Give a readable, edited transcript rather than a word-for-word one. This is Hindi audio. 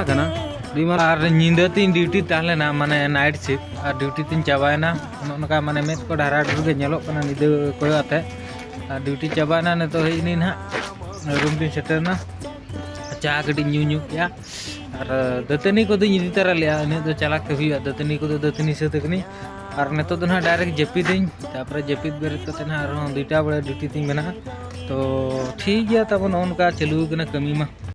कना और नींद तीन ड्यूटी ताहले ना माने नाइट शिफ्ट और ड्यूटी तीन चाबायना उनका माने मेज को ढारा ढुके नेलो कना निदे कोयोते ड्यूटी चाबाना ने तो हेनी ना रूम तीन सेटरना चा कटी न्यू क्या और दतनी को इदी तारा लिया इन दो चलाते हुई दतनी को दतनी से तकनी और नेतो तो ना डायरेक्ट जपिदिन तापर जपिद बेरत कते ना और दुईटा बड़े ड्यूटी तीन मेना तो ठीक गया तब उनका चलू कना कमी मा।